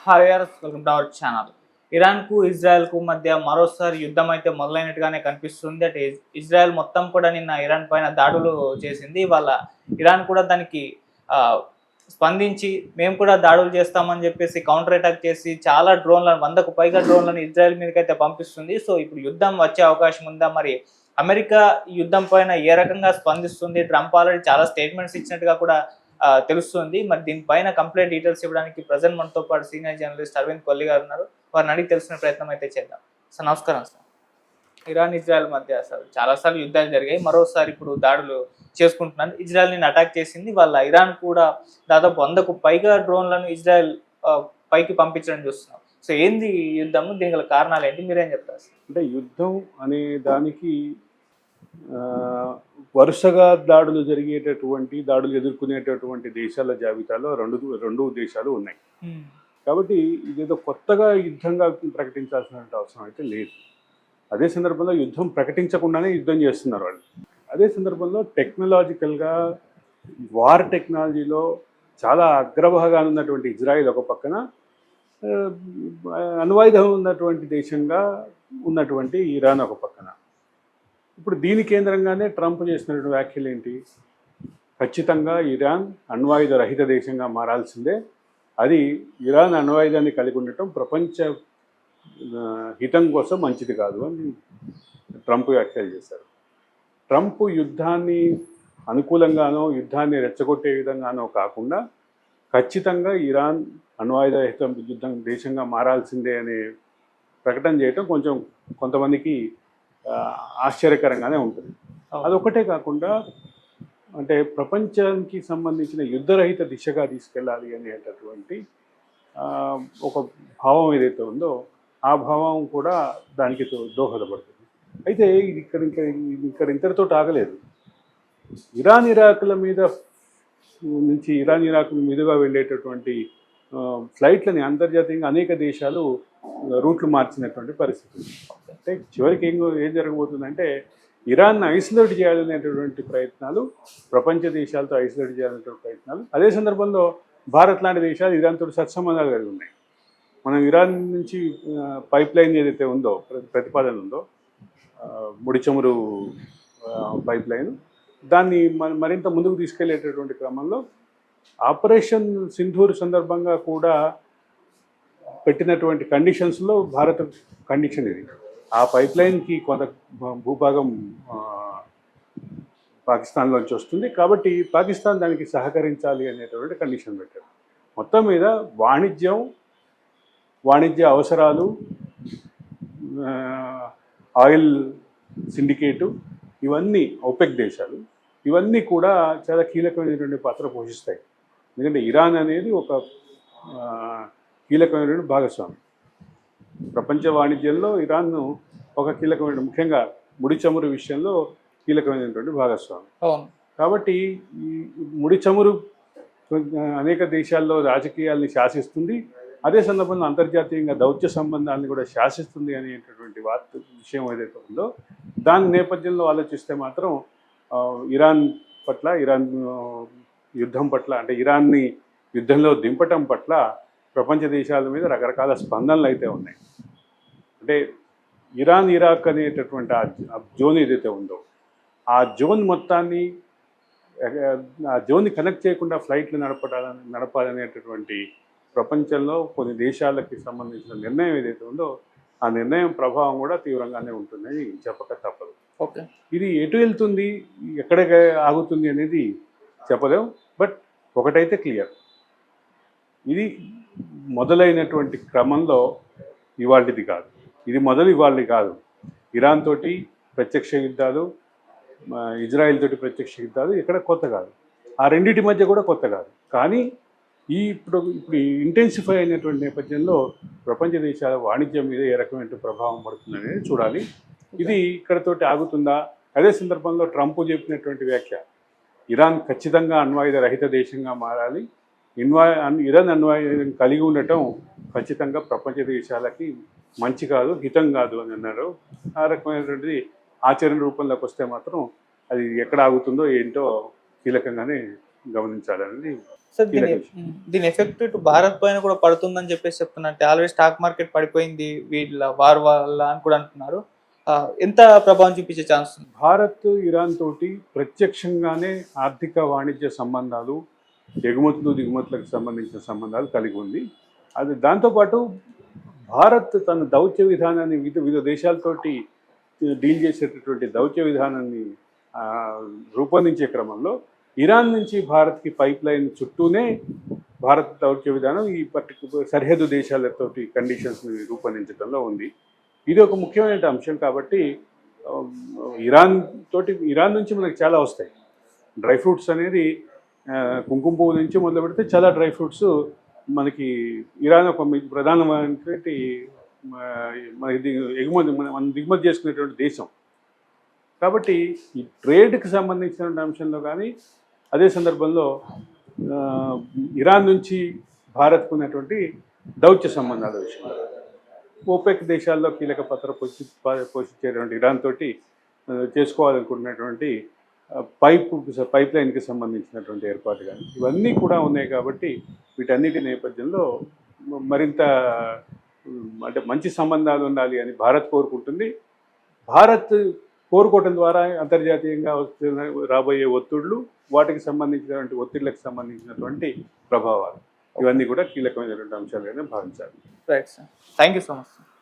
హాయర్స్ welcome to our channel. ఇరాన్‌కు, ఇజ్రాయెల్‌కు మధ్య మరోసారి యుద్ధం అయితే మొదలైనట్టుగానే కనిపిస్తుంది. అంటే ఇజ్రాయెల్ మొత్తం కూడా నిన్న ఇరాన్ పైన దాడులు చేసింది. ఇవాళ ఇరాన్ కూడా దానికి ఆహ్, స్పందించి మేము కూడా దాడులు చేస్తామని చెప్పేసి కౌంటర్ అటాక్ చేసి చాలా డ్రోన్‌లను 100కు పైగా డ్రోన్‌లను ఇజ్రాయెల్ మీదకైతే పంపిస్తుంది. సో ఇప్పుడు యుద్ధం వచ్చే అవకాశం ఉందా? మరి అమెరికా ఈ యుద్ధం పైన ఏ రకంగా స్పందిస్తుంది? ట్రంప్ ఆల్రెడీ చాలా స్టేట్మెంట్స్ ఇచ్చినట్టుగా కూడా తెలుస్తుంది. మరి దీనిపైన కంప్లీట్ డీటెయిల్స్ ఇవ్వడానికి ప్రెజెంట్ మనతో పాటు సీనియర్ జర్నలిస్ట్ అరవింద్ కొల్లి గారు ఉన్నారు. వారిని అడిగి తెలుసుకునే ప్రయత్నం అయితే చేద్దాం. సార్ నమస్కారం సార్. ఇరాన్, ఇజ్రాయెల్ మధ్య అసలు చాలా సార్లు యుద్ధాలు జరిగాయి. మరోసారి ఇప్పుడు దాడులు చేసుకుంటున్నారు. ఇజ్రాయెల్ నిన్ను అటాక్ చేసింది. వాళ్ళ ఇరాన్ కూడా దాదాపు 100కు పైగా డ్రోన్‌లను ఇజ్రాయెల్ పైకి పంపించడం చూస్తున్నాం. సో ఏంది ఈ యుద్ధము? దీనికి గల కారణాలేంటి? మీరేం చెప్తారు సార్? అంటే యుద్ధం అనే దానికి వరుసగా దాడులు ఎదుర్కొనేటటువంటి దేశాల జాబితాలో రెండు దేశాలు ఉన్నాయి. కాబట్టి ఇదేదో కొత్తగా యుద్ధంగా ప్రకటించాల్సిన అవసరం అయితే లేదు. అదే సందర్భంలో యుద్ధం ప్రకటించకుండానే యుద్ధం చేస్తున్నారు వాళ్ళు. అదే సందర్భంలో టెక్నాలజికల్గా వార్ టెక్నాలజీలో చాలా అగ్రభాగాన్ని ఉన్నటువంటి ఇజ్రాయిల్ ఒక పక్కన, అణ్వాయుధం ఉన్నటువంటి దేశంగా ఉన్నటువంటి ఇరాన్ ఒక పక్కన. ఇప్పుడు దీని కేంద్రంగానే ట్రంప్ చేసినటువంటి వ్యాఖ్యలు ఏంటి? ఖచ్చితంగా ఇరాన్ అణ్వాయుధ రహిత దేశంగా మారాల్సిందే, అది ఇరాన్ అణ్వాయుధాన్ని కలిగి ఉండటం ప్రపంచ హితం కోసం మంచిది కాదు అని ట్రంప్ వ్యాఖ్యలు చేశారు. ట్రంప్ యుద్ధాన్ని అనుకూలంగానో యుద్ధాన్ని రెచ్చగొట్టే విధంగానో కాకుండా ఖచ్చితంగా ఇరాన్ అణ్వాయుధ రహిత దేశంగా మారాల్సిందే అనే ప్రకటన చేయటం కొంతమందికి ఆశ్చర్యకరంగానే ఉంటుంది. అదొక్కటే కాకుండా అంటే ప్రపంచానికి సంబంధించిన యుద్ధరహిత దిశగా తీసుకెళ్ళాలి అనేటటువంటి ఒక భావం ఏదైతే ఉందో ఆ భావం కూడా దానికి దోహదపడుతుంది. అయితే ఇది ఇక్కడ ఇంతటితో ఆగలేదు. ఇరాన్ ఇరాకుల మీదుగా వెళ్ళేటటువంటి ఫ్లైట్లని అంతర్జాతీయంగా అనేక దేశాలు రూట్లు మార్చినటువంటి పరిస్థితి. అంటే చివరికి ఏం జరగబోతుందంటే ఇరాన్ను ఐసోలేట్ చేయాలనేటటువంటి ప్రయత్నాలు, ప్రపంచ దేశాలతో ఐసోలేట్ చేయాలనేటువంటి ప్రయత్నాలు. అదే సందర్భంలో భారత్ లాంటి దేశాలు ఇరాన్తో సత్సంబంధాలు కలిగి ఉన్నాయి. మనం ఇరాన్ నుంచి పైప్ లైన్ ఏదైతే ఉందో, ప్రతిపాదన ఉందో, ముడి చమురు పైప్ లైన్, దాన్ని మరింత ముందుకు తీసుకెళ్లేటటువంటి క్రమంలో ఆపరేషన్ సింధూర్ సందర్భంగా కూడా పెట్టినటువంటి కండిషన్స్లో భారత కండిషన్ ఇది. ఆ పైప్ లైన్కి కొంత భూభాగం పాకిస్తాన్లోంచి వస్తుంది, కాబట్టి పాకిస్తాన్ దానికి సహకరించాలి అనేటువంటి కండిషన్ పెట్టారు. మొత్తం మీద వాణిజ్య అవసరాలు, ఆయిల్ సిండికేటు, ఇవన్నీ ఓపెక్ దేశాలు, ఇవన్నీ కూడా చాలా కీలకమైనటువంటి పాత్ర పోషిస్తాయి. ఎందుకంటే ఇరాన్ అనేది ఒక కీలకమైనటువంటి భాగస్వామి. ప్రపంచ వాణిజ్యంలో ఇరాన్ను ఒక కీలకమైన, ముఖ్యంగా ముడి చమురు విషయంలో కీలకమైనటువంటి భాగస్వామి. కాబట్టి ఈ ముడి చమురు అనేక దేశాల్లో రాజకీయాల్ని శాసిస్తుంది, అదే సందర్భంలో అంతర్జాతీయంగా దౌత్య సంబంధాలను కూడా శాసిస్తుంది అనేటటువంటి విషయం ఏదైతే ఉందో దాని నేపథ్యంలో ఆలోచిస్తే మాత్రం ఇరాన్ యుద్ధం పట్ల, అంటే ఇరాన్ని యుద్ధంలో దింపటం పట్ల ప్రపంచ దేశాల మీద రకరకాల స్పందనలు అయితే ఉన్నాయి. అంటే ఇరాన్ ఇరాక్ అనేటటువంటి ఆ జోన్ ఏదైతే ఉందో ఆ జోన్ మొత్తాన్ని, ఆ జోన్ని కనెక్ట్ చేయకుండా ఫ్లైట్లు నడపాలనేటటువంటి ప్రపంచంలో కొన్ని దేశాలకి సంబంధించిన నిర్ణయం ఏదైతే ఉందో ఆ నిర్ణయం ప్రభావం కూడా తీవ్రంగానే ఉంటుందని చెప్పక తప్పదు. ఓకే, ఇది ఎటు వెళ్తుంది, ఎక్కడ ఆగుతుంది అనేది చెప్పలేం. బట్ ఒకటైతే క్లియర్, ఇది మొదలైనటువంటి క్రమంలో ఇవాళది కాదు, ఇవాళది కాదు. ఇరాన్ తోటి ప్రత్యక్ష యుద్ధాలు, ఇజ్రాయెల్ తోటి ప్రత్యక్ష యుద్ధాలు ఇక్కడ కొత్త కాదు, ఆ రెండింటి మధ్య కూడా కొత్త కాదు. కానీ ఇప్పుడు ఇంటెన్సిఫై అయినటువంటి నేపథ్యంలో ప్రపంచ దేశాల వాణిజ్యం మీద ఏ రకమైన ప్రభావం పడుతుందనేది చూడాలి. ఇది ఇక్కడతోటి ఆగుతుందా? అదే సందర్భంలో ట్రంప్ చెప్పినటువంటి వ్యాఖ్య, ఇరాన్ ఖచ్చితంగా అణ్వాయుధ రహిత దేశంగా మారాలి, ఇరాన్ అణ్వాయుధం కలిగి ఉండటం ఖచ్చితంగా ప్రపంచ దేశాలకి మంచి కాదు, హితం కాదు అని అన్నారు. ఆ రకమైనటువంటిది ఆచరణ రూపంలోకి వస్తే మాత్రం అది ఎక్కడ ఆగుతుందో ఏంటో కీలకంగానే గమనించాలనేది సార్ కీలక దీని ఎఫెక్ట్ ఇటు భారత్ పైన కూడా పడుతుందని చెప్పేసి చెప్తున్నారు. ఆల్రెడీ స్టాక్ మార్కెట్ పడిపోయింది వీళ్ళ వార్ వల్ల అని కూడా అంటున్నారు. ఎంత ప్రభావం చూపించే ఛాన్స్ ఉంది? భారత్ ఇరాన్ తోటి ప్రత్యక్షంగానే ఆర్థిక వాణిజ్య సంబంధాలు, ఎగుమతులు దిగుమతులకు సంబంధించిన సంబంధాలు కలిగి ఉంది. అది దాంతోపాటు భారత్ తన దౌత్య విధానాన్ని వివిధ దేశాలతోటి డీల్ చేసేటటువంటి దౌత్య విధానాన్ని రూపొందించే క్రమంలో ఇరాన్ నుంచి భారత్కి పైప్ లైన్ చుట్టూనే భారత్ దౌత్య విధానం ఈ పర్టికులర్ సరిహద్దు దేశాలతోటి కండిషన్స్ని రూపొందించడంలో ఉంది. ఇది ఒక ముఖ్యమైన అంశం కాబట్టి ఇరాన్ నుంచి మనకి చాలా వస్తాయి. డ్రై ఫ్రూట్స్ అనేది కుంకుమ పువ్వు నుంచి మొదలు పెడితే చాలా డ్రై ఫ్రూట్స్ మనకి ఇరాన్ ఒక ప్రధానమైనటువంటి మనకి ఎగుమతి మనం దిగుమతి చేసుకునేటువంటి దేశం కాబట్టి ఈ ట్రేడ్కి సంబంధించిన అంశంలో కానీ అదే సందర్భంలో ఇరాన్ నుంచి భారత్కు ఉన్నటువంటి దౌత్య సంబంధాల విషయంలో ఓపెక్ దేశాల్లో కీలక పాత్ర పోషించేటువంటి ఇరాన్ తోటి చేసుకోవాలనుకుంటున్నటువంటి పైప్ లైన్కి సంబంధించినటువంటి ఏర్పాటు కానీ ఇవన్నీ కూడా ఉన్నాయి కాబట్టి వీటన్నిటి నేపథ్యంలో మరింత అంటే మంచి సంబంధాలు ఉండాలి అని భారత్ కోరుకుంటుంది. భారత్ కోరుకోవటం ద్వారా అంతర్జాతీయంగా రాబోయే ఒత్తిళ్లు, వాటికి సంబంధించినటువంటి ఒత్తిళ్లకు సంబంధించినటువంటి ప్రభావాలు ఇవన్నీ కూడా కీలకమైనటువంటి అంశాలుగానే భావించాలి. Right sir, thank you so much.